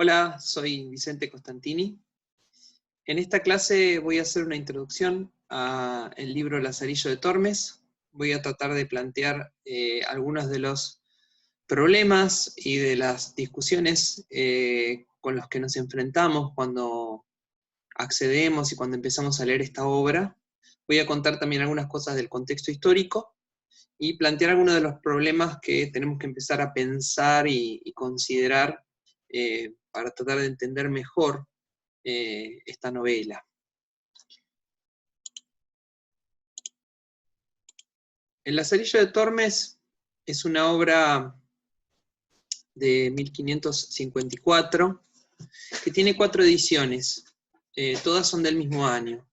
Hola, soy Vicente Costantini. En esta clase voy a hacer una introducción al libro Lazarillo de Tormes. Voy a tratar de plantear algunos de los problemas y de las discusiones con los que nos enfrentamos cuando accedemos y cuando empezamos a leer esta obra. Voy a contar también algunas cosas del contexto histórico y plantear algunos de los problemas que tenemos que empezar a pensar y considerar para tratar de entender mejor esta novela. El Lazarillo de Tormes es una obra de 1554 que tiene 4 ediciones, todas son del mismo año.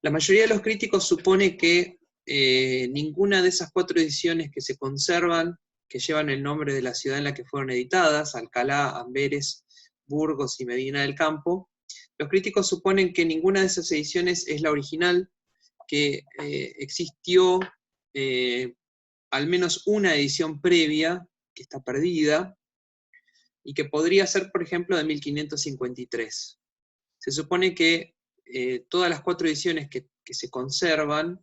La mayoría de los críticos supone que ninguna de esas 4 ediciones que se conservan, que llevan el nombre de la ciudad en la que fueron editadas, Alcalá, Amberes, Burgos y Medina del Campo, los críticos suponen que ninguna de esas ediciones es la original, que existió al menos una edición previa que está perdida y que podría ser, por ejemplo, de 1553. Se supone que todas las 4 ediciones que se conservan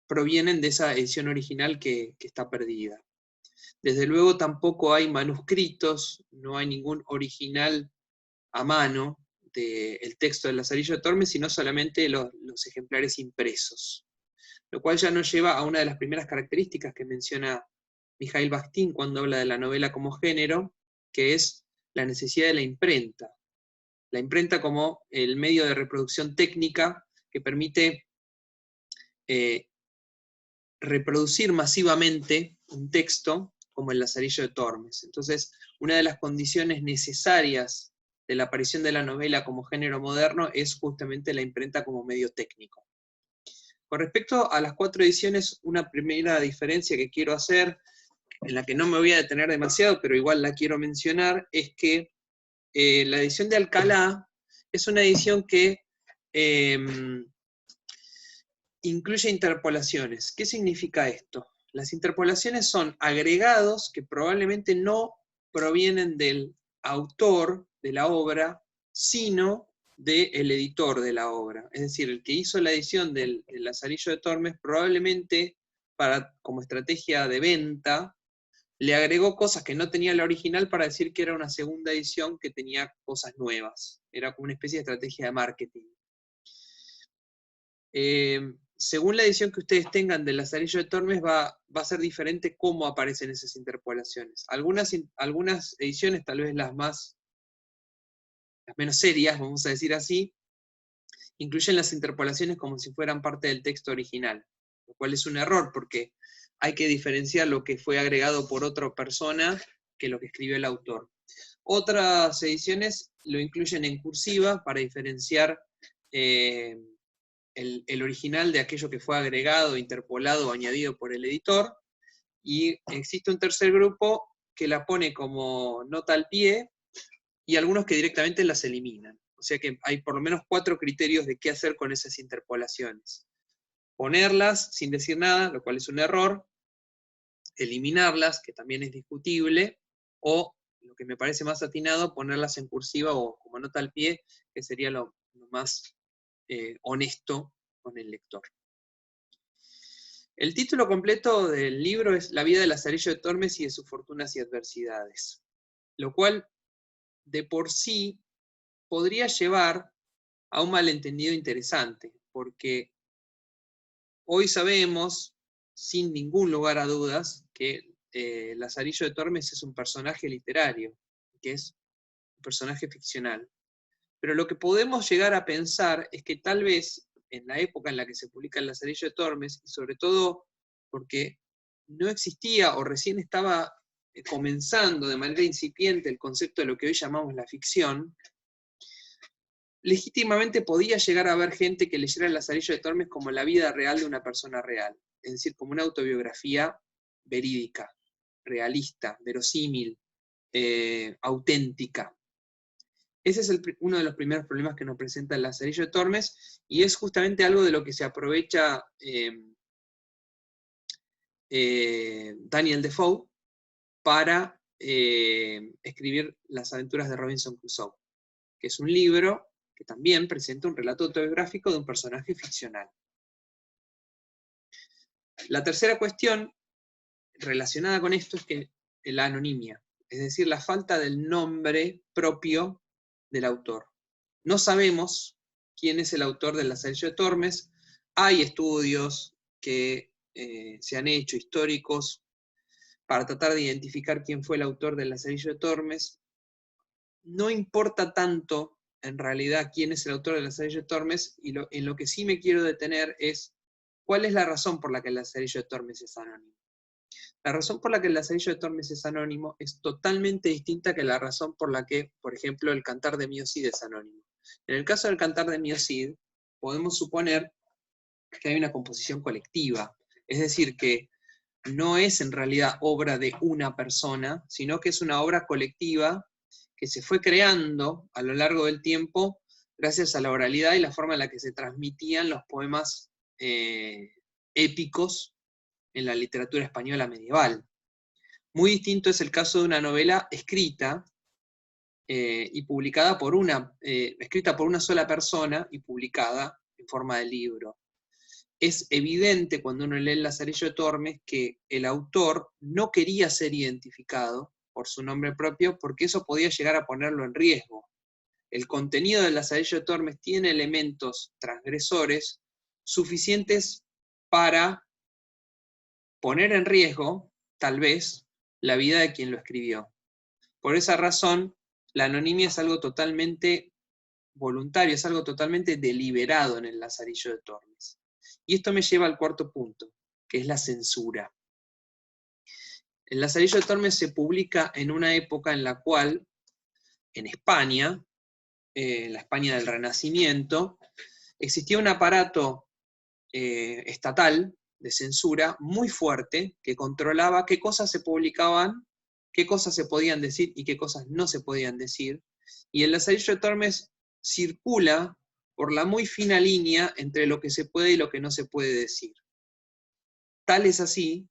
provienen de esa edición original que está perdida. Desde luego tampoco hay manuscritos, no hay ningún original a mano del texto del Lazarillo de Tormes, sino solamente los ejemplares impresos. Lo cual ya nos lleva a una de las primeras características que menciona Mikhail Bakhtin cuando habla de la novela como género, que es la necesidad de la imprenta. La imprenta como el medio de reproducción técnica que permite reproducir masivamente un texto como el Lazarillo de Tormes. Entonces, una de las condiciones necesarias de la aparición de la novela como género moderno es justamente la imprenta como medio técnico. Con respecto a las 4 ediciones, una primera diferencia que quiero hacer, en la que no me voy a detener demasiado, pero igual la quiero mencionar, es que la edición de Alcalá es una edición que incluye interpolaciones. ¿Qué significa esto? Las interpolaciones son agregados que probablemente no provienen del autor de la obra, sino del editor de la obra. Es decir, el que hizo la edición del Lazarillo de Tormes probablemente como estrategia de venta le agregó cosas que no tenía la original para decir que era una segunda edición que tenía cosas nuevas. Era como una especie de estrategia de marketing. Según la edición que ustedes tengan del Lazarillo de Tormes, va a ser diferente cómo aparecen esas interpolaciones. Algunas ediciones, tal vez las menos serias, vamos a decir así, incluyen las interpolaciones como si fueran parte del texto original, lo cual es un error, porque hay que diferenciar lo que fue agregado por otra persona que lo que escribió el autor. Otras ediciones lo incluyen en cursiva para diferenciar el original de aquello que fue agregado, interpolado o añadido por el editor, y existe un tercer grupo que la pone como nota al pie, y algunos que directamente las eliminan. O sea que hay por lo menos 4 criterios de qué hacer con esas interpolaciones. Ponerlas sin decir nada, lo cual es un error, eliminarlas, que también es discutible, o, lo que me parece más atinado, ponerlas en cursiva o como nota al pie, que sería lo más honesto con el lector. El título completo del libro es La vida de Lazarillo de Tormes y de sus fortunas y adversidades, lo cual de por sí podría llevar a un malentendido interesante, porque hoy sabemos, sin ningún lugar a dudas, que Lazarillo de Tormes es un personaje literario, que es un personaje ficcional. Pero lo que podemos llegar a pensar es que tal vez en la época en la que se publica el Lazarillo de Tormes, y sobre todo porque no existía o recién estaba comenzando de manera incipiente el concepto de lo que hoy llamamos la ficción, legítimamente podía llegar a haber gente que leyera el Lazarillo de Tormes como la vida real de una persona real, es decir, como una autobiografía verídica, realista, verosímil, auténtica. Ese es uno de los primeros problemas que nos presenta el Lazarillo de Tormes, y es justamente algo de lo que se aprovecha Daniel Defoe para escribir Las aventuras de Robinson Crusoe, que es un libro que también presenta un relato autobiográfico de un personaje ficcional. La tercera cuestión relacionada con esto es que la anonimia, es decir, la falta del nombre propio del autor. No sabemos quién es el autor del Lazarillo de Tormes. Hay estudios que se han hecho históricos para tratar de identificar quién fue el autor del Lazarillo de Tormes. No importa tanto, en realidad, quién es el autor del Lazarillo de Tormes, y en lo que sí me quiero detener es cuál es la razón por la que el Lazarillo de Tormes es anónimo. La razón por la que el Lazarillo de Tormes es anónimo es totalmente distinta que la razón por la que, por ejemplo, el Cantar de Mio Cid es anónimo. En el caso del Cantar de Mio Cid, podemos suponer que hay una composición colectiva, es decir, que no es en realidad obra de una persona, sino que es una obra colectiva que se fue creando a lo largo del tiempo gracias a la oralidad y la forma en la que se transmitían los poemas épicos en la literatura española medieval. Muy distinto es el caso de una novela escrita y publicada por escrita por una sola persona y publicada en forma de libro. Es evidente cuando uno lee el Lazarillo de Tormes que el autor no quería ser identificado por su nombre propio porque eso podía llegar a ponerlo en riesgo. El contenido del Lazarillo de Tormes tiene elementos transgresores suficientes para poner en riesgo, tal vez, la vida de quien lo escribió. Por esa razón, la anonimia es algo totalmente voluntario, es algo totalmente deliberado en el Lazarillo de Tormes. Y esto me lleva al cuarto punto, que es la censura. El Lazarillo de Tormes se publica en una época en la cual, en España, la España del Renacimiento, existía un aparato estatal de censura muy fuerte que controlaba qué cosas se publicaban, qué cosas se podían decir y qué cosas no se podían decir. Y el Lazarillo de Tormes circula por la muy fina línea entre lo que se puede y lo que no se puede decir. Tal es así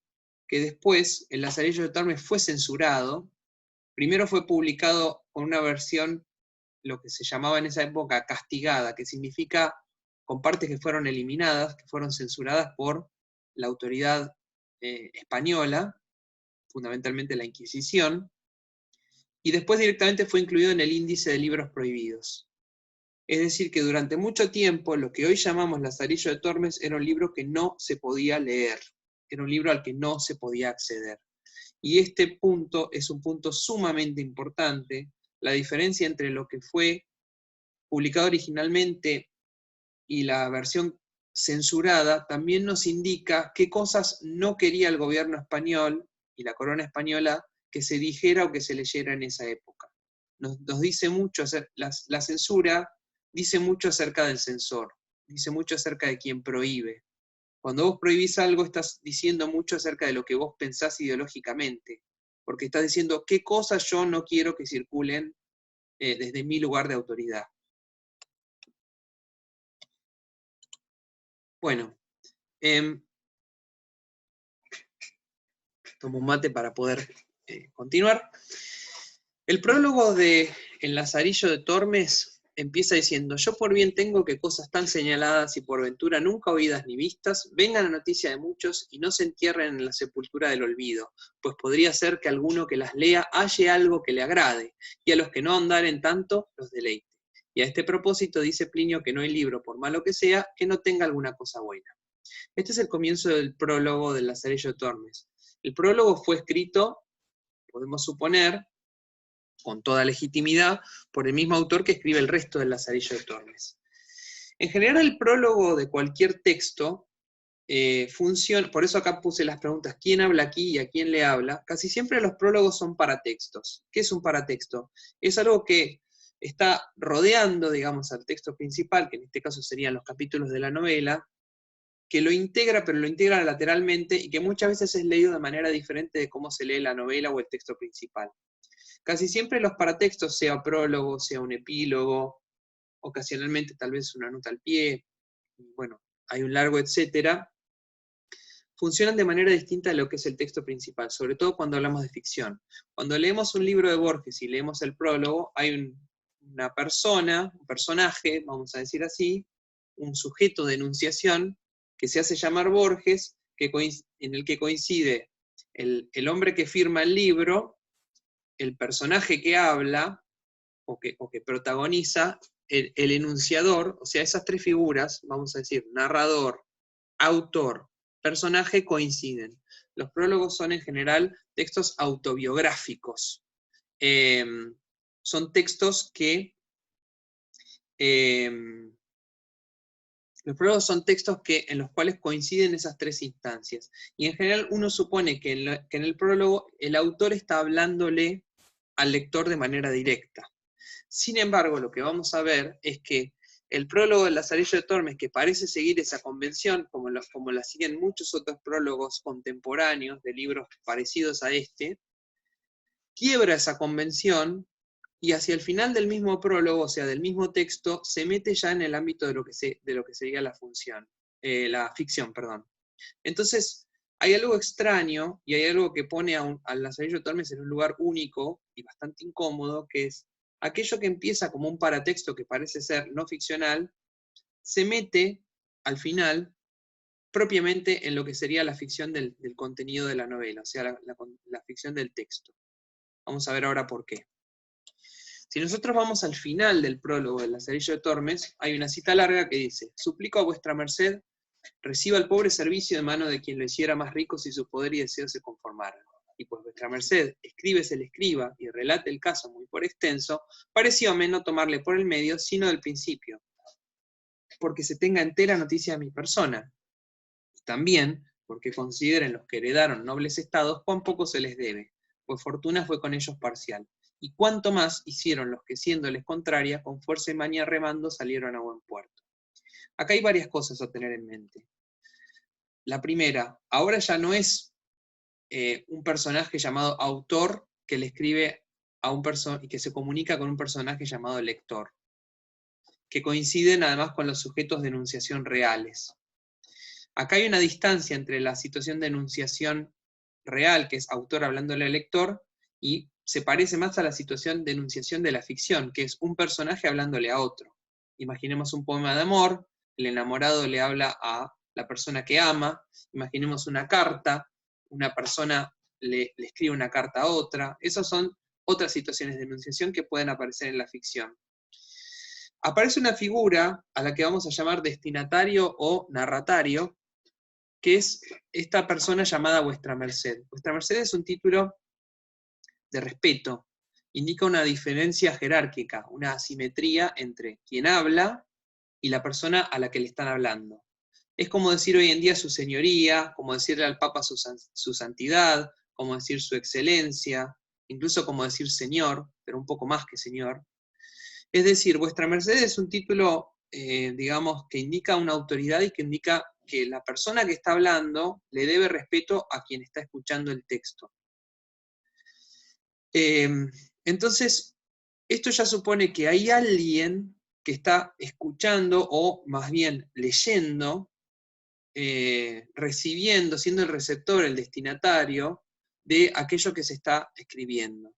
que después el Lazarillo de Tormes fue censurado. Primero fue publicado con una versión, lo que se llamaba en esa época castigada, que significa con partes que fueron eliminadas, que fueron censuradas por la autoridad española, fundamentalmente la Inquisición, y después directamente fue incluido en el índice de libros prohibidos. Es decir, que durante mucho tiempo lo que hoy llamamos Lazarillo de Tormes era un libro que no se podía leer, era un libro al que no se podía acceder. Y este punto es un punto sumamente importante, la diferencia entre lo que fue publicado originalmente y la versión censurada también nos indica qué cosas no quería el gobierno español y la corona española que se dijera o que se leyera en esa época. Nos dice mucho, la censura dice mucho acerca del censor, dice mucho acerca de quien prohíbe. Cuando vos prohibís algo, estás diciendo mucho acerca de lo que vos pensás ideológicamente, porque estás diciendo qué cosas yo no quiero que circulen desde mi lugar de autoridad. Bueno, tomo un mate para poder continuar. El prólogo de El Lazarillo de Tormes empieza diciendo: yo por bien tengo que cosas tan señaladas y por ventura nunca oídas ni vistas, vengan a noticia de muchos y no se entierren en la sepultura del olvido, pues podría ser que alguno que las lea halle algo que le agrade, y a los que no andaren tanto los deleite. Y a este propósito dice Plinio que no hay libro, por malo que sea, que no tenga alguna cosa buena. Este es el comienzo del prólogo del Lazarillo de Tormes. El prólogo fue escrito, podemos suponer, con toda legitimidad, por el mismo autor que escribe el resto del Lazarillo de Tormes. En general, el prólogo de cualquier texto funciona, por eso acá puse las preguntas, ¿quién habla aquí y a quién le habla? Casi siempre los prólogos son paratextos. ¿Qué es un paratexto? Es algo que está rodeando, digamos, al texto principal, que en este caso serían los capítulos de la novela, que lo integra, pero lo integra lateralmente, y que muchas veces es leído de manera diferente de cómo se lee la novela o el texto principal. Casi siempre los paratextos, sea prólogo, sea un epílogo, ocasionalmente tal vez una nota al pie, bueno, hay un largo etcétera, funcionan de manera distinta a lo que es el texto principal, sobre todo cuando hablamos de ficción. Cuando leemos un libro de Borges y leemos el prólogo, hay una persona, un personaje, vamos a decir así, un sujeto de enunciación que se hace llamar Borges, en el que coincide el hombre que firma el libro, el personaje que habla o que protagoniza, el enunciador, o sea, esas tres figuras, vamos a decir, narrador, autor, personaje, coinciden. Los prólogos son en general textos autobiográficos. Son textos que... los prólogos son textos en los cuales coinciden esas tres instancias. Y en general uno supone que en el prólogo el autor está hablándole al lector de manera directa. Sin embargo, lo que vamos a ver es que el prólogo del Lazarillo de Tormes, que parece seguir esa convención, como la siguen muchos otros prólogos contemporáneos de libros parecidos a este, quiebra esa convención y hacia el final del mismo prólogo, o sea, del mismo texto, se mete ya en el ámbito de lo que sería la ficción, perdón. Entonces, hay algo extraño y hay algo que pone al Lazarillo de Tormes en un lugar único y bastante incómodo, que es aquello que empieza como un paratexto que parece ser no ficcional, se mete al final propiamente en lo que sería la ficción del contenido de la novela, o sea, la ficción del texto. Vamos a ver ahora por qué. Si nosotros vamos al final del prólogo del Lazarillo de Tormes, hay una cita larga que dice: «Suplico a vuestra merced reciba el pobre servicio de mano de quien lo hiciera más rico si su poder y deseo se conformaran. Y pues vuestra merced escribe se le escriba y relate el caso muy por extenso, parecióme no tomarle por el medio, sino del principio, porque se tenga entera noticia de mi persona, y también porque consideren los que heredaron nobles estados cuán poco se les debe, pues fortuna fue con ellos parcial, y cuánto más hicieron los que siéndoles contraria, con fuerza y maña remando salieron a buen puerto». Acá hay varias cosas a tener en mente. La primera, ahora ya no es un personaje llamado autor que le escribe a un personaje y que se comunica con un personaje llamado lector, que coinciden además con los sujetos de enunciación reales. Acá hay una distancia entre la situación de enunciación real, que es autor hablándole al lector, y se parece más a la situación de enunciación de la ficción, que es un personaje hablándole a otro. Imaginemos un poema de amor, el enamorado le habla a la persona que ama, imaginemos una carta, una persona le escribe una carta a otra. Esas son otras situaciones de enunciación que pueden aparecer en la ficción. Aparece una figura a la que vamos a llamar destinatario o narratario, que es esta persona llamada vuestra merced. Vuestra merced es un título de respeto, indica una diferencia jerárquica, una asimetría entre quien habla y la persona a la que le están hablando. Es como decir hoy en día su señoría, como decirle al Papa su santidad, como decir su excelencia, incluso como decir señor, pero un poco más que señor. Es decir, vuestra merced es un título, digamos, que indica una autoridad y que indica que la persona que está hablando le debe respeto a quien está escuchando el texto. Entonces, esto ya supone que hay alguien que está escuchando, o más bien leyendo, recibiendo, siendo el receptor, el destinatario, de aquello que se está escribiendo.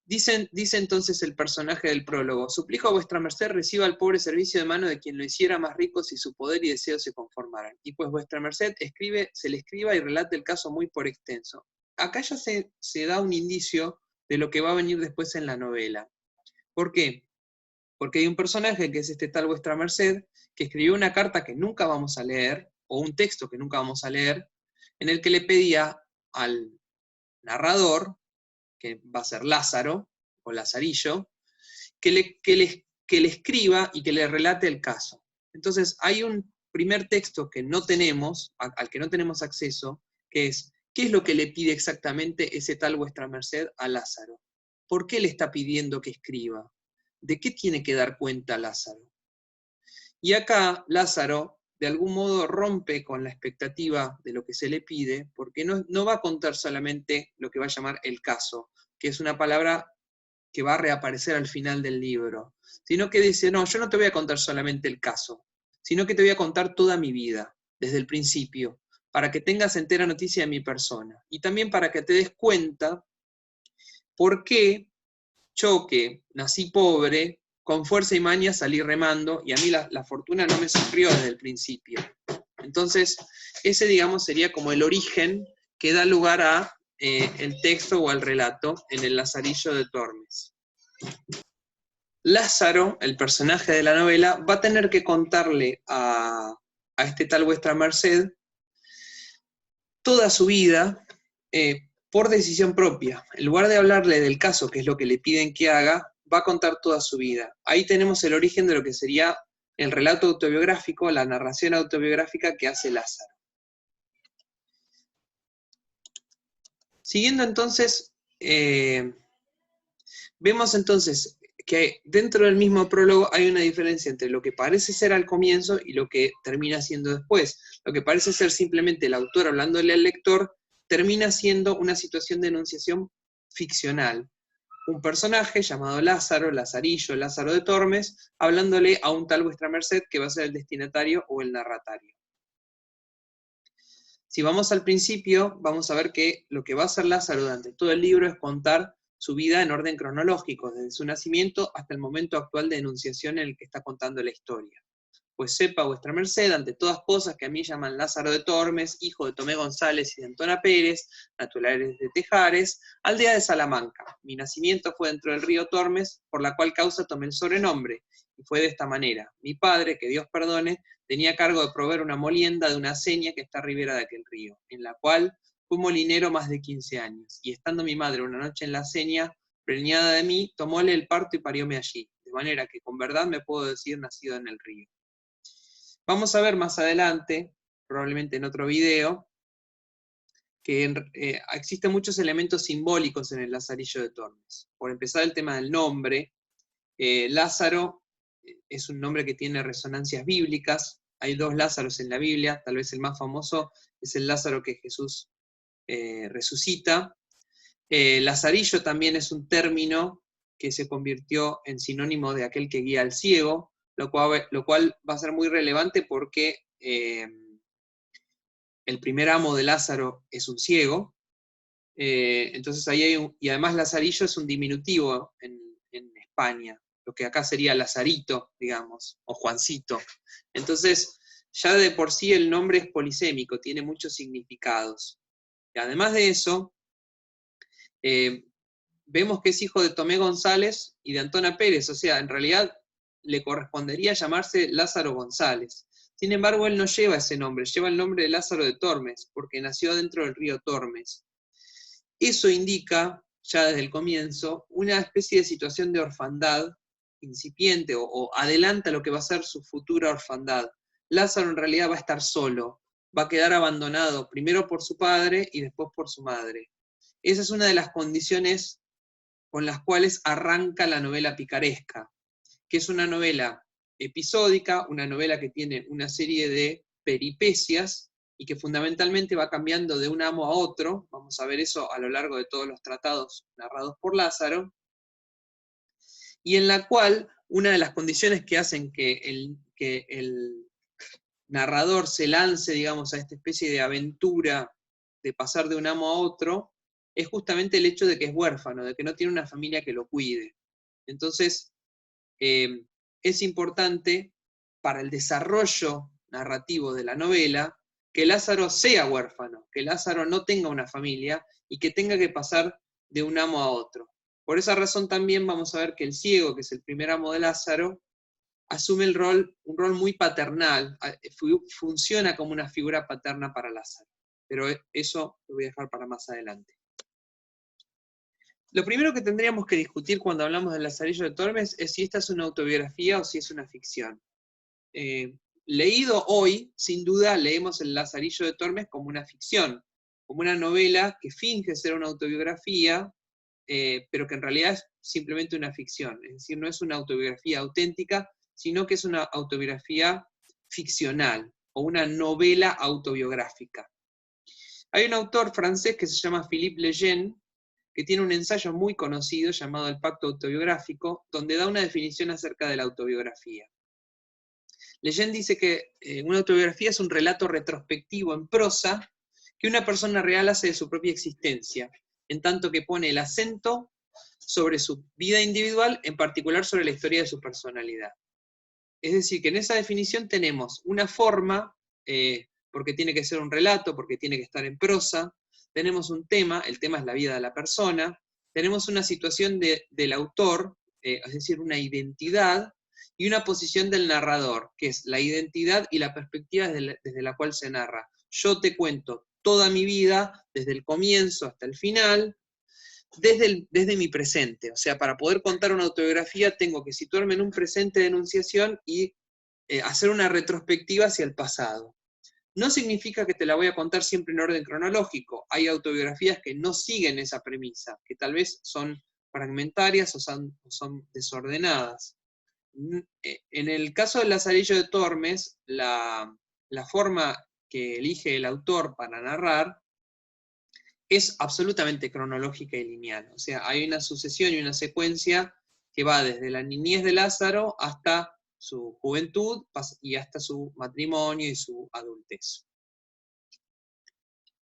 Dice entonces el personaje del prólogo: «Suplico a vuestra merced reciba el pobre servicio de mano de quien lo hiciera más rico si su poder y deseo se conformaran. Y pues vuestra merced se le escriba y relate el caso muy por extenso». Acá ya se da un indicio de lo que va a venir después en la novela. ¿Por qué? Porque hay un personaje, que es este tal vuestra merced, que escribió una carta que nunca vamos a leer, o un texto que nunca vamos a leer, en el que le pedía al narrador, que va a ser Lázaro, o Lazarillo, que le escriba y que le relate el caso. Entonces, hay un primer texto que no tenemos, al que no tenemos acceso, que es: ¿qué es lo que le pide exactamente ese tal vuestra merced a Lázaro? ¿Por qué le está pidiendo que escriba? ¿De qué tiene que dar cuenta Lázaro? Y acá Lázaro, de algún modo, rompe con la expectativa de lo que se le pide, porque no va a contar solamente lo que va a llamar el caso, que es una palabra que va a reaparecer al final del libro, sino que dice: no, yo no te voy a contar solamente el caso, sino que te voy a contar toda mi vida, desde el principio, para que tengas entera noticia de mi persona, y también para que te des cuenta por qué yo, que nací pobre, con fuerza y maña salí remando, y a mí la fortuna no me sufrió desde el principio. Entonces, ese, digamos, sería como el origen que da lugar a el texto o al relato en el Lazarillo de Tormes. Lázaro, el personaje de la novela, va a tener que contarle a este tal vuestra merced toda su vida por decisión propia. En lugar de hablarle del caso, que es lo que le piden que haga, va a contar toda su vida. Ahí tenemos el origen de lo que sería el relato autobiográfico, la narración autobiográfica que hace Lázaro. Siguiendo entonces, vemos entonces que dentro del mismo prólogo hay una diferencia entre lo que parece ser al comienzo y lo que termina siendo después. Lo que parece ser simplemente el autor hablándole al lector, termina siendo una situación de enunciación ficcional. Un personaje llamado Lázaro, Lazarillo, Lázaro de Tormes, hablándole a un tal vuestra merced que va a ser el destinatario o el narratario. Si vamos al principio, vamos a ver que lo que va a hacer Lázaro durante todo el libro es contar su vida en orden cronológico, desde su nacimiento hasta el momento actual de enunciación en el que está contando la historia. Pues sepa vuestra merced, ante todas cosas, que a mí llaman Lázaro de Tormes, hijo de Tomé González y de Antona Pérez, naturales de Tejares, aldea de Salamanca. Mi nacimiento fue dentro del río Tormes, por la cual causa tomé el sobrenombre, y fue de esta manera. Mi padre, que Dios perdone, tenía cargo de proveer una molienda de una aceña que está a ribera de aquel río, en la cual fui molinero más de 15 años, y estando mi madre una noche en la aceña, preñada de mí, tomóle el parto y parióme allí, de manera que con verdad me puedo decir nacido en el río. Vamos a ver más adelante, probablemente en otro video, que existen muchos elementos simbólicos en el Lazarillo de Tormes. Por empezar, el tema del nombre. Lázaro es un nombre que tiene resonancias bíblicas. Hay dos Lázaros en la Biblia, tal vez el más famoso es el Lázaro que Jesús resucita. Lazarillo también es un término que se convirtió en sinónimo de aquel que guía al ciego, lo cual va a ser muy relevante porque el primer amo de Lázaro es un ciego. Entonces ahí hay y además Lazarillo es un diminutivo en España, lo que acá sería Lazarito, digamos, o Juancito. Entonces, ya de por sí el nombre es polisémico, tiene muchos significados. Y además de eso, vemos que es hijo de Tomé González y de Antona Pérez, o sea, en realidad le correspondería llamarse Lázaro González. Sin embargo, él no lleva ese nombre, lleva el nombre de Lázaro de Tormes, porque nació dentro del río Tormes. Eso indica, ya desde el comienzo, una especie de situación de orfandad incipiente o adelanta lo que va a ser su futura orfandad. Lázaro en realidad va a estar solo, va a quedar abandonado primero por su padre y después por su madre. Esa es una de las condiciones con las cuales arranca la novela picaresca, que es una novela episódica, una novela que tiene una serie de peripecias y que fundamentalmente va cambiando de un amo a otro. Vamos a ver eso a lo largo de todos los tratados narrados por Lázaro, y en la cual una de las condiciones que hacen que el narrador se lance, digamos, a esta especie de aventura de pasar de un amo a otro, es justamente el hecho de que es huérfano, de que no tiene una familia que lo cuide. Entonces, es importante para el desarrollo narrativo de la novela que Lázaro sea huérfano, que Lázaro no tenga una familia y que tenga que pasar de un amo a otro. Por esa razón también vamos a ver que el ciego, que es el primer amo de Lázaro, asume un rol muy paternal, funciona como una figura paterna para Lázaro. Pero eso lo voy a dejar para más adelante. Lo primero que tendríamos que discutir cuando hablamos del Lazarillo de Tormes es si esta es una autobiografía o si es una ficción. Leído hoy, sin duda, leemos el Lazarillo de Tormes como una ficción, como una novela que finge ser una autobiografía, pero que en realidad es simplemente una ficción. Es decir, no es una autobiografía auténtica, sino que es una autobiografía ficcional, o una novela autobiográfica. Hay un autor francés que se llama Philippe Lejeune, que tiene un ensayo muy conocido llamado El Pacto Autobiográfico, donde da una definición acerca de la autobiografía. Lejeune dice que una autobiografía es un relato retrospectivo en prosa que una persona real hace de su propia existencia, en tanto que pone el acento sobre su vida individual, en particular sobre la historia de su personalidad. Es decir, que en esa definición tenemos una forma, porque tiene que ser un relato, porque tiene que estar en prosa, tenemos un tema, el tema es la vida de la persona, tenemos una situación del autor, es decir, una identidad, y una posición del narrador, que es la identidad y la perspectiva desde la cual se narra. Yo te cuento toda mi vida, desde el comienzo hasta el final, desde mi presente. O sea, para poder contar una autobiografía tengo que situarme en un presente de enunciación y hacer una retrospectiva hacia el pasado. No significa que te la voy a contar siempre en orden cronológico. Hay autobiografías que no siguen esa premisa, que tal vez son fragmentarias o son desordenadas. En el caso del Lazarillo de Tormes, la forma que elige el autor para narrar es absolutamente cronológica y lineal. O sea, hay una sucesión y una secuencia que va desde la niñez de Lázaro hasta su juventud y hasta su matrimonio y su adultez.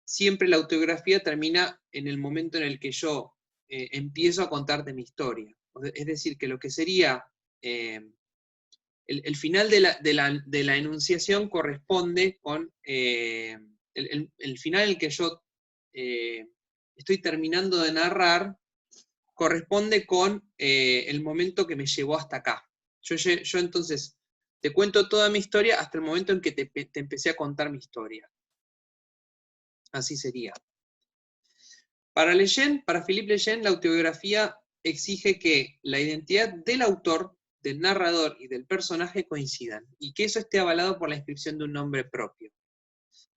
Siempre la autobiografía termina en el momento en el que yo empiezo a contarte mi historia. Es decir, que lo que sería el final de la enunciación corresponde con el final en el que yo estoy terminando de narrar, corresponde con el momento que me llevó hasta acá. Yo entonces te cuento toda mi historia hasta el momento en que te empecé a contar mi historia. Así sería. Para Philippe Lejeune, la autobiografía exige que la identidad del autor, del narrador y del personaje coincidan, y que eso esté avalado por la inscripción de un nombre propio.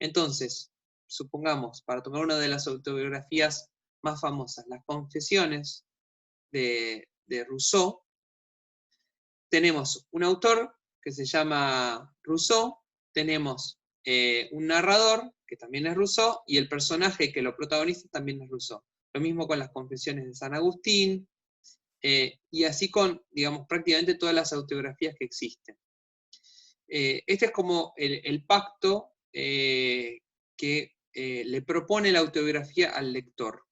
Entonces, supongamos, para tomar una de las autobiografías más famosas, Las Confesiones de Rousseau, tenemos un autor que se llama Rousseau, tenemos un narrador, que también es Rousseau, y el personaje que lo protagoniza también es Rousseau. Lo mismo con Las Confesiones de San Agustín, y así con, digamos, prácticamente todas las autobiografías que existen. Este es como el pacto que le propone la autobiografía al lector.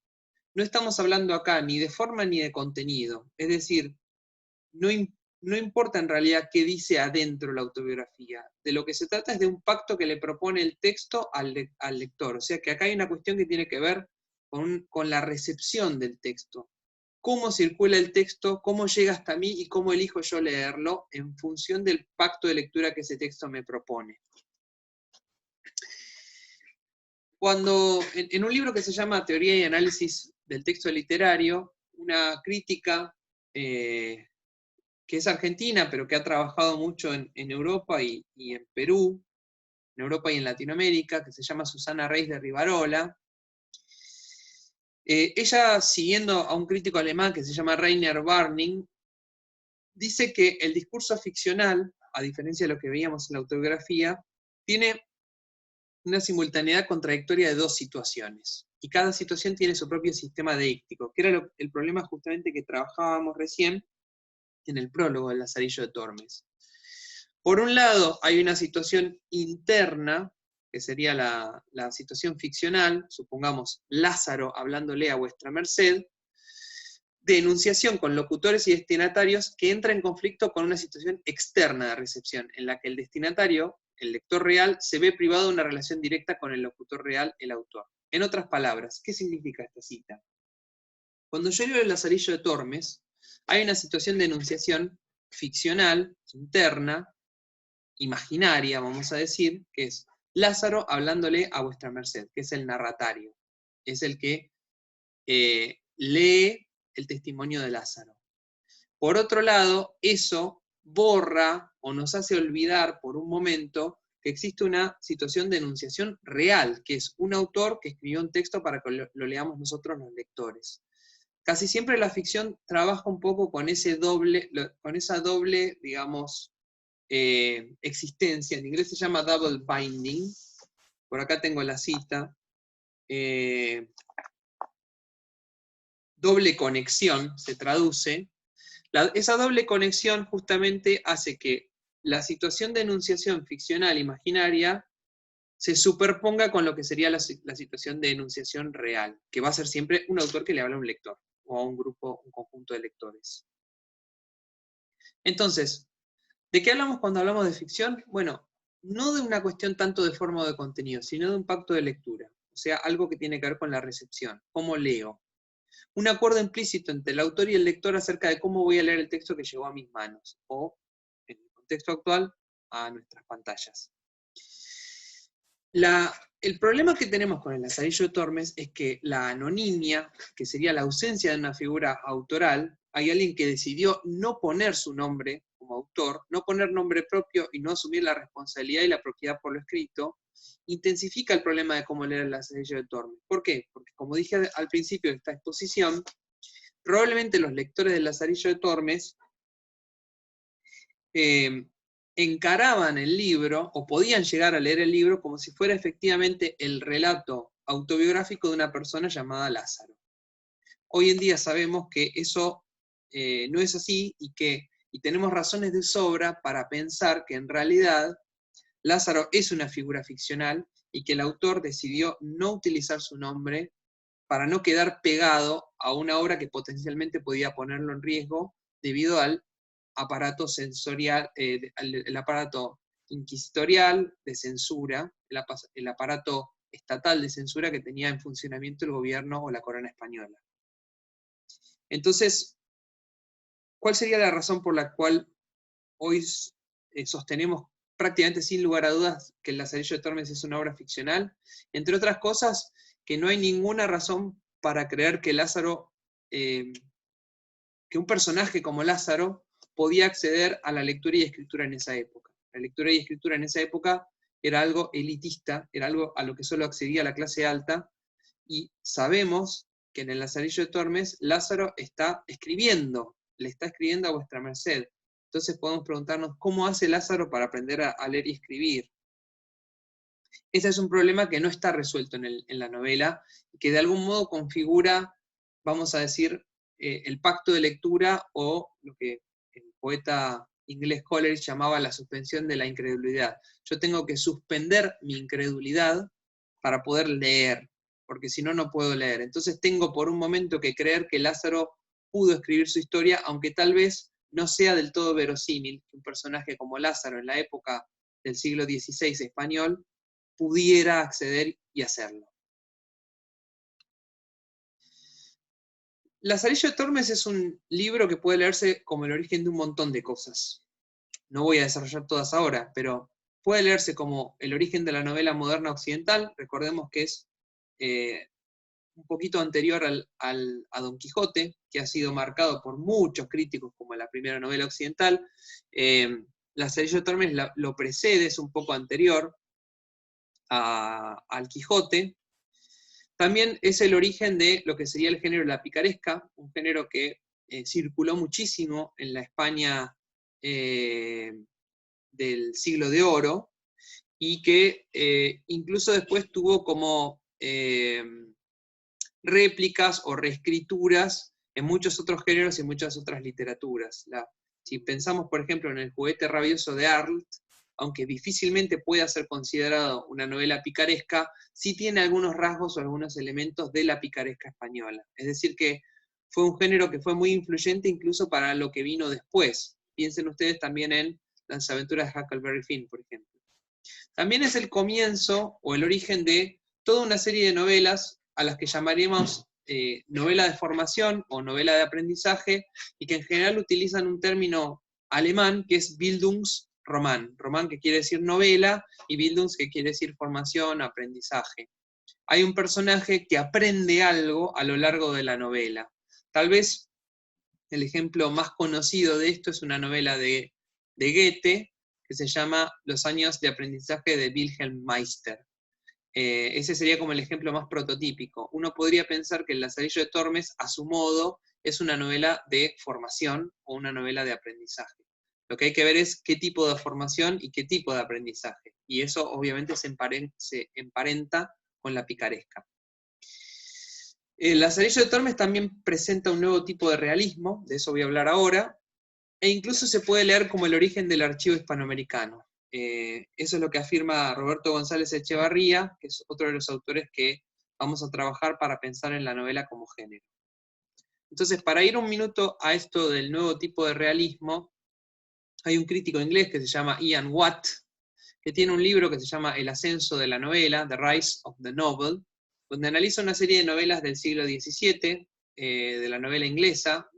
No estamos hablando acá ni de forma ni de contenido, es decir, no importa en realidad qué dice adentro la autobiografía, de lo que se trata es de un pacto que le propone el texto al lector, o sea que acá hay una cuestión que tiene que ver con la recepción del texto, cómo circula el texto, cómo llega hasta mí y cómo elijo yo leerlo en función del pacto de lectura que ese texto me propone. Cuando, en un libro que se llama Teoría y Análisis del Texto Literario, una crítica que es argentina, pero que ha trabajado mucho en Europa y en Perú, en Europa y en Latinoamérica, que se llama Susana Reis de Rivarola, ella, siguiendo a un crítico alemán que se llama Rainer Barning, dice que el discurso ficcional, a diferencia de lo que veíamos en la autobiografía, tiene una simultaneidad contradictoria de dos situaciones. Y cada situación tiene su propio sistema deíctico, que era el problema justamente que trabajábamos recién en el prólogo del Lazarillo de Tormes. Por un lado, hay una situación interna, que sería la situación ficcional, supongamos Lázaro hablándole a vuestra merced, de enunciación con locutores y destinatarios que entra en conflicto con una situación externa de recepción, en la que el destinatario, el lector real, se ve privado de una relación directa con el locutor real, el autor. En otras palabras, ¿qué significa esta cita? Cuando yo leo el Lazarillo de Tormes, hay una situación de enunciación ficcional, interna, imaginaria, vamos a decir, que es Lázaro hablándole a vuestra merced, que es el narratario, es el que lee el testimonio de Lázaro. Por otro lado, eso borra o nos hace olvidar por un momento que existe una situación de enunciación real, que es un autor que escribió un texto para que lo leamos nosotros los lectores. Casi siempre la ficción trabaja un poco con esa doble, digamos, existencia. En inglés se llama double binding. Por acá tengo la cita. Doble conexión se traduce. Esa doble conexión justamente hace que la situación de enunciación ficcional imaginaria se superponga con lo que sería la situación de enunciación real, que va a ser siempre un autor que le habla a un lector, o a un grupo, un conjunto de lectores. Entonces, ¿de qué hablamos cuando hablamos de ficción? Bueno, no de una cuestión tanto de forma o de contenido, sino de un pacto de lectura, o sea, algo que tiene que ver con la recepción, cómo leo. Un acuerdo implícito entre el autor y el lector acerca de cómo voy a leer el texto que llegó a mis manos, o, en el contexto actual, a nuestras pantallas. El problema que tenemos con el Lazarillo de Tormes es que la anonimia, que sería la ausencia de una figura autoral, hay alguien que decidió no poner su nombre como autor, no poner nombre propio y no asumir la responsabilidad y la propiedad por lo escrito, intensifica el problema de cómo leer el Lazarillo de Tormes. ¿Por qué? Porque como dije al principio de esta exposición, probablemente los lectores del Lazarillo de Tormes encaraban el libro, o podían llegar a leer el libro, como si fuera efectivamente el relato autobiográfico de una persona llamada Lázaro. Hoy en día sabemos que eso no es así, y tenemos razones de sobra para pensar que en realidad Lázaro es una figura ficcional, y que el autor decidió no utilizar su nombre para no quedar pegado a una obra que potencialmente podía ponerlo en riesgo debido al aparato sensorial, el aparato inquisitorial de censura, el aparato estatal de censura que tenía en funcionamiento el gobierno o la corona española. Entonces, ¿cuál sería la razón por la cual hoy sostenemos prácticamente sin lugar a dudas que el Lazarillo de Tormes es una obra ficcional? Entre otras cosas, que no hay ninguna razón para creer que Lázaro, que un personaje como Lázaro podía acceder a la lectura y escritura en esa época. La lectura y escritura en esa época era algo elitista, era algo a lo que solo accedía la clase alta, y sabemos que en el Lazarillo de Tormes Lázaro está escribiendo, le está escribiendo a vuestra merced. Entonces podemos preguntarnos, ¿cómo hace Lázaro para aprender a leer y escribir? Ese es un problema que no está resuelto en la novela, y que de algún modo configura, vamos a decir, el pacto de lectura, o lo que el poeta inglés Coleridge llamaba la suspensión de la incredulidad. Yo tengo que suspender mi incredulidad para poder leer, porque si no, no puedo leer. Entonces tengo por un momento que creer que Lázaro pudo escribir su historia, aunque tal vez no sea del todo verosímil que un personaje como Lázaro en la época del siglo XVI español pudiera acceder y hacerlo. Lazarillo de Tormes es un libro que puede leerse como el origen de un montón de cosas. No voy a desarrollar todas ahora, pero puede leerse como el origen de la novela moderna occidental. Recordemos que es un poquito anterior a Don Quijote, que ha sido marcado por muchos críticos como la primera novela occidental. Lazarillo de Tormes lo precede, es un poco anterior al Quijote. También es el origen de lo que sería el género de la picaresca, un género que circuló muchísimo en la España del siglo de oro, y que incluso después tuvo como réplicas o reescrituras en muchos otros géneros y en muchas otras literaturas. Si pensamos, por ejemplo, en El juguete rabioso de Arlt, aunque difícilmente pueda ser considerado una novela picaresca, sí tiene algunos rasgos o algunos elementos de la picaresca española. Es decir, que fue un género que fue muy influyente incluso para lo que vino después. Piensen ustedes también en Las aventuras de Huckleberry Finn, por ejemplo. También es el comienzo o el origen de toda una serie de novelas a las que llamaremos novela de formación o novela de aprendizaje, y que en general utilizan un término alemán que es Bildungsroman. Roman, que quiere decir novela, y Bildungs, que quiere decir formación, aprendizaje. Hay un personaje que aprende algo a lo largo de la novela. Tal vez el ejemplo más conocido de esto es una novela de Goethe, que se llama Los años de aprendizaje de Wilhelm Meister. Ese sería como el ejemplo más prototípico. Uno podría pensar que El Lazarillo de Tormes, a su modo, es una novela de formación o una novela de aprendizaje. Lo que hay que ver es qué tipo de formación y qué tipo de aprendizaje. Y eso obviamente se emparenta con la picaresca. El Lazarillo de Tormes también presenta un nuevo tipo de realismo, de eso voy a hablar ahora, e incluso se puede leer como el origen del archivo hispanoamericano. Eso es lo que afirma Roberto González Echevarría, que es otro de los autores que vamos a trabajar para pensar en la novela como género. Entonces, para ir un minuto a esto del nuevo tipo de realismo, hay un crítico inglés que se llama Ian Watt, que tiene un libro que se llama El ascenso de la novela, The Rise of the Novel, donde analiza una serie de novelas del siglo XVII, de la novela inglesa,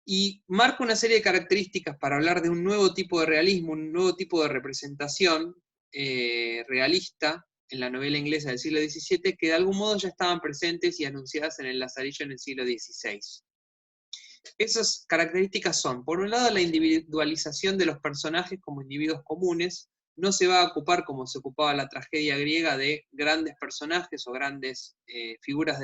y marca una serie de características para hablar de un nuevo tipo de realismo, un nuevo tipo de representación realista en la novela inglesa del siglo XVII, que de algún modo ya estaban presentes y anunciadas en el Lazarillo en el siglo XVI. Esas características son, por un lado, la individualización de los personajes como individuos comunes. No se va a ocupar, como se ocupaba la tragedia griega, de grandes personajes o grandes figuras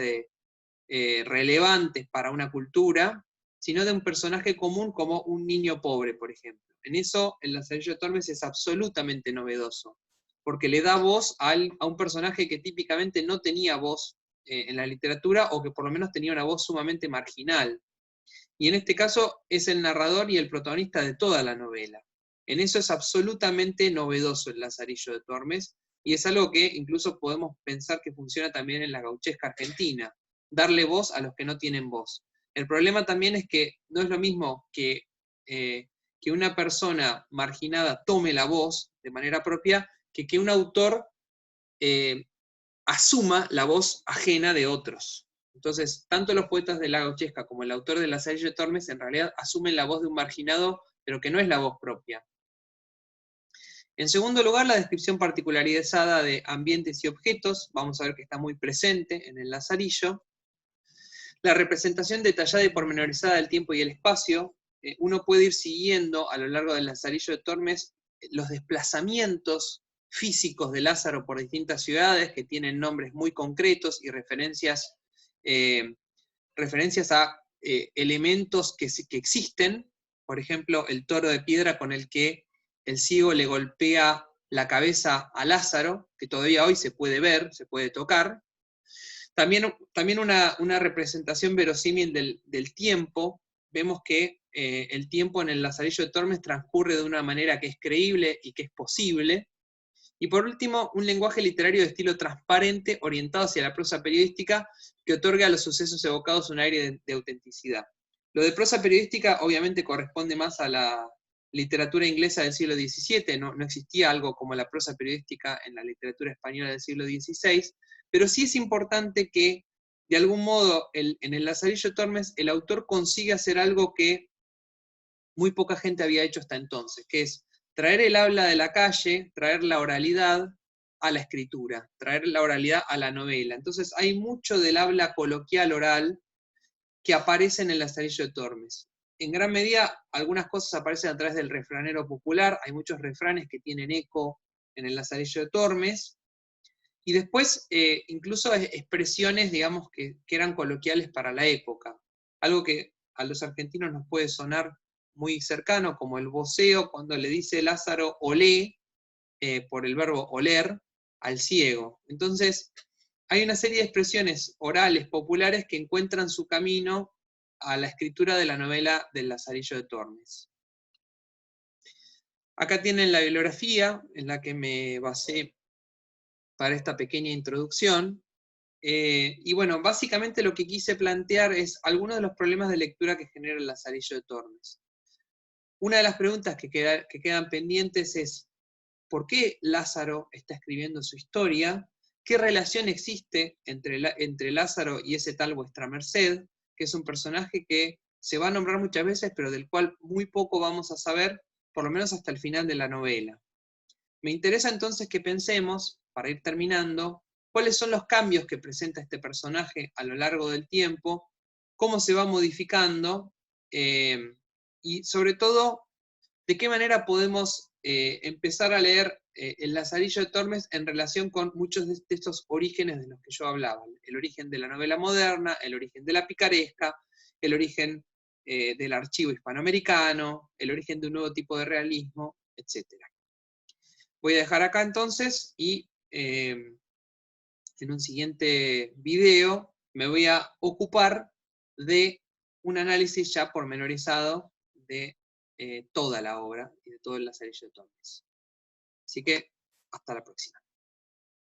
relevantes para una cultura, sino de un personaje común como un niño pobre, por ejemplo. En eso, el Lazarillo de Tormes es absolutamente novedoso, porque le da voz a un personaje que típicamente no tenía voz en la literatura, o que por lo menos tenía una voz sumamente marginal. Y en este caso es el narrador y el protagonista de toda la novela. En eso es absolutamente novedoso el Lazarillo de Tormes, y es algo que incluso podemos pensar que funciona también en la gauchesca argentina, darle voz a los que no tienen voz. El problema también es que no es lo mismo que una persona marginada tome la voz de manera propia, que un autor asuma la voz ajena de otros. Entonces, tanto los poetas de la gauchesca como el autor de Lazarillo de Tormes en realidad asumen la voz de un marginado, pero que no es la voz propia. En segundo lugar, la descripción particularizada de ambientes y objetos, vamos a ver que está muy presente en el Lazarillo. La representación detallada y pormenorizada del tiempo y el espacio. Uno puede ir siguiendo a lo largo del Lazarillo de Tormes los desplazamientos físicos de Lázaro por distintas ciudades que tienen nombres muy concretos y referencias a elementos que existen. Por ejemplo, el toro de piedra con el que el ciego le golpea la cabeza a Lázaro, que todavía hoy se puede ver, se puede tocar. También una representación verosímil del tiempo. Vemos que el tiempo en el Lazarillo de Tormes transcurre de una manera que es creíble y que es posible. Y por último, un lenguaje literario de estilo transparente, orientado hacia la prosa periodística, que otorga a los sucesos evocados un aire de autenticidad. Lo de prosa periodística obviamente corresponde más a la literatura inglesa del siglo XVII, no existía algo como la prosa periodística en la literatura española del siglo XVI, pero sí es importante que, de algún modo, en el Lazarillo de Tormes, el autor consigue hacer algo que muy poca gente había hecho hasta entonces, que es traer el habla de la calle, traer la oralidad a la escritura, traer la oralidad a la novela. Entonces hay mucho del habla coloquial oral que aparece en el Lazarillo de Tormes. En gran medida, algunas cosas aparecen a través del refranero popular, hay muchos refranes que tienen eco en el Lazarillo de Tormes, y después incluso expresiones, digamos, que eran coloquiales para la época. Algo que a los argentinos nos puede sonar muy cercano, como el voceo, cuando le dice Lázaro olé, por el verbo oler, al ciego. Entonces, hay una serie de expresiones orales, populares, que encuentran su camino a la escritura de la novela del Lazarillo de Tormes. Acá tienen la bibliografía en la que me basé para esta pequeña introducción. Y bueno, básicamente lo que quise plantear es algunos de los problemas de lectura que genera el Lazarillo de Tormes. Una de las preguntas que quedan pendientes es, ¿por qué Lázaro está escribiendo su historia? ¿Qué relación existe entre Lázaro y ese tal Vuestra Merced, que es un personaje que se va a nombrar muchas veces, pero del cual muy poco vamos a saber, por lo menos hasta el final de la novela? Me interesa entonces que pensemos, para ir terminando, cuáles son los cambios que presenta este personaje a lo largo del tiempo, cómo se va modificando, y sobre todo, de qué manera podemos empezar a leer el Lazarillo de Tormes en relación con muchos de estos orígenes de los que yo hablaba. El origen de la novela moderna, el origen de la picaresca, el origen del archivo hispanoamericano, el origen de un nuevo tipo de realismo, etc. Voy a dejar acá entonces y en un siguiente video me voy a ocupar de un análisis ya pormenorizado de toda la obra y de todo el Lazarillo de Tormes. Así que, hasta la próxima.